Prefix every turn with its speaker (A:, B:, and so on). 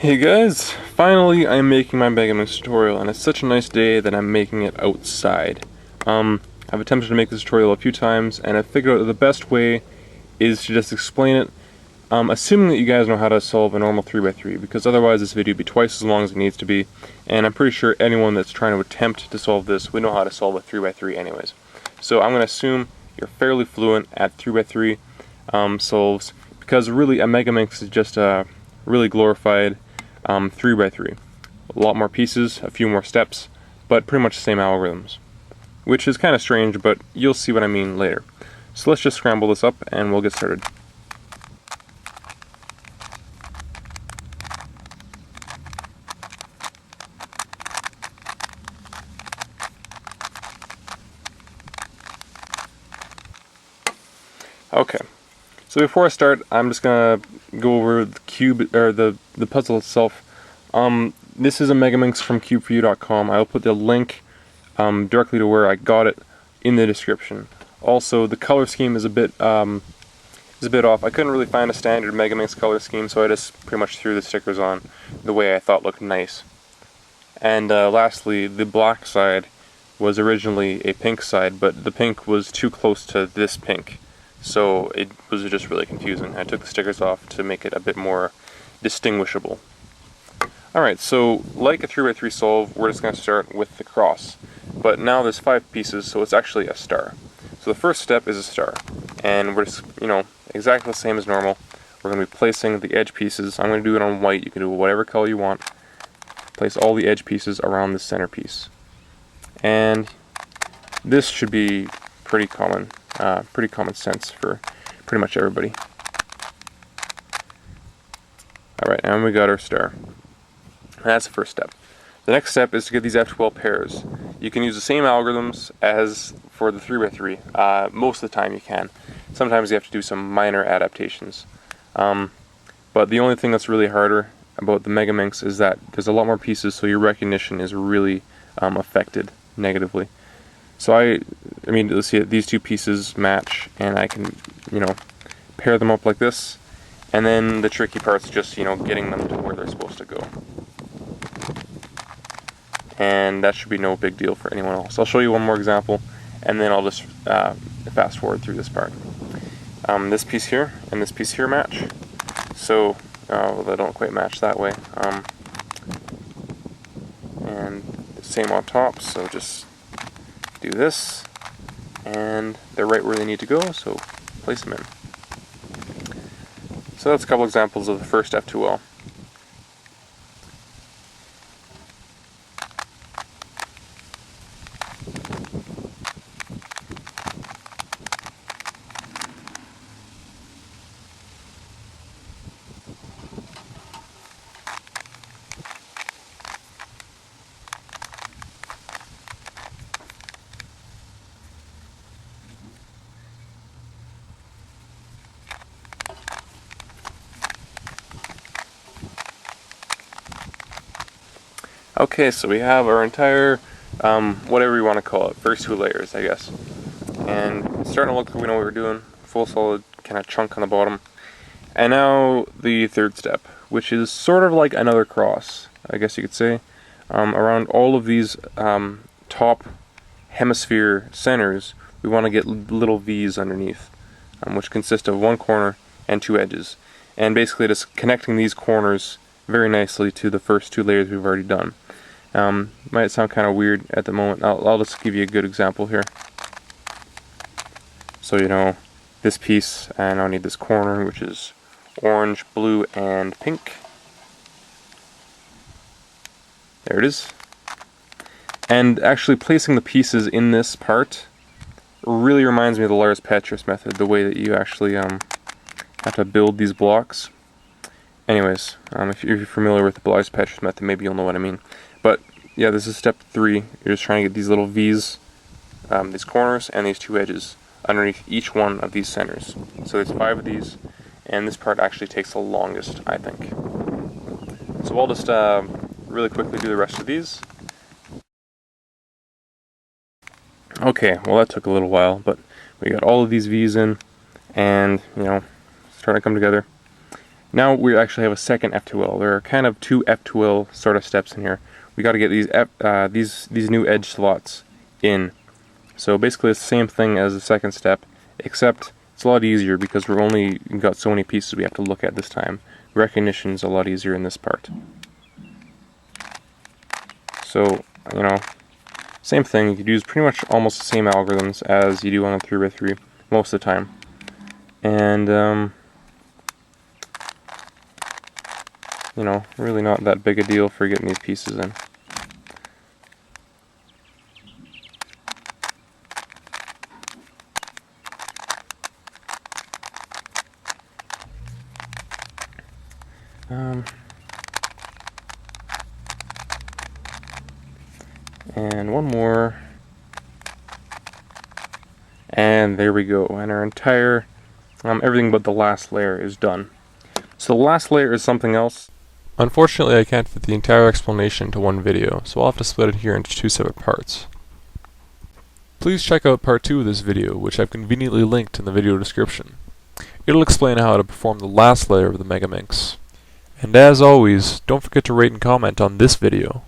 A: Hey guys, finally I'm making my Megaminx tutorial, and it's such a nice day that I'm making it outside. I've attempted to make this tutorial a few times, and I figured out that the best way is to just explain it, assuming that you guys know how to solve a normal 3x3, because otherwise this video would be twice as long as it needs to be, and I'm pretty sure anyone that's trying to attempt to solve this would know how to solve a 3x3 anyways. So I'm going to assume you're fairly fluent at 3x3 solves, because really a Megaminx is just a really glorified 3x3. A lot more pieces, a few more steps, but pretty much the same algorithms. Which is kind of strange, but you'll see what I mean later. So let's just scramble this up and we'll get started. Okay, so before I start, I'm just gonna go over the cube, or the puzzle itself. This is a Megaminx from cubeforyou.com. I'll put the link directly to where I got it in the description. Also, the color scheme is a bit off. I couldn't really find a standard Megaminx color scheme, so I just pretty much threw the stickers on the way I thought looked nice. And lastly, the black side was originally a pink side, but the pink was too close to this pink, so it was just really confusing. I took the stickers off to make it a bit more distinguishable. Alright, so like a 3x3 solve, we're just going to start with the cross. But now there's 5 pieces, so it's actually a star. So the first step is a star. And we're just, exactly the same as normal. We're going to be placing the edge pieces. I'm going to do it on white. You can do whatever color you want. Place all the edge pieces around the centerpiece. And this should be pretty common sense for pretty much everybody. Alright, and we got our star. That's the first step. The next step is to get these F12 pairs. You can use the same algorithms as for the 3x3. Most of the time you can. Sometimes you have to do some minor adaptations. But the only thing that's really harder about the Megaminx is that there's a lot more pieces, so your recognition is really affected negatively. So I mean, let's see, these two pieces match, and I can, pair them up like this. And then the tricky part's just, getting them to where they're supposed to go. And that should be no big deal for anyone else. I'll show you one more example, and then I'll just fast forward through this part. This piece here and this piece here match. So, well, they don't quite match that way. And the same on top, so just do this, and they're right where they need to go, so place them in. So that's a couple examples of the first F2L. Okay, so we have our entire, whatever you want to call it, first 2 layers, I guess. And it's starting to look like we know what we're doing. Full solid kind of chunk on the bottom. And now the third step, which is sort of like another cross, I guess you could say. Around all of these top hemisphere centers, we want to get little V's underneath, which consist of 1 corner and 2 edges. And basically just connecting these corners very nicely to the first 2 layers we've already done. Might sound kind of weird at the moment. I'll just give you a good example here. So this piece, and I'll need this corner, which is orange, blue, and pink. There it is. And actually placing the pieces in this part really reminds me of the Lars-Petrus method, the way that you actually have to build these blocks. Anyways, if you're familiar with the Lars-Petrus method, maybe you'll know what I mean. But yeah, this is step 3. You're just trying to get these little V's, these corners, and these 2 edges underneath each one of these centers. So there's 5 of these, and this part actually takes the longest, I think. So I'll just really quickly do the rest of these. Okay, well that took a little while, but we got all of these V's in, and starting to come together. Now we actually have a second F2L. There are kind of two F2L sort of steps in here. We got to get these new edge slots in. So basically it's the same thing as the second step, except it's a lot easier because we're only got so many pieces we have to look at this time. Recognition is a lot easier in this part. So, you know, same thing. You could use pretty much almost the same algorithms as you do on a 3x3 most of the time. And, you know, really not that big a deal for getting these pieces in. And one more. And there we go. And our entire, everything but the last layer is done. So the last layer is something else. Unfortunately, I can't fit the entire explanation into one video, so I'll have to split it here into two separate parts. Please check out part 2 of this video, which I've conveniently linked in the video description. It'll explain how to perform the last layer of the Megaminx. And as always, don't forget to rate and comment on this video.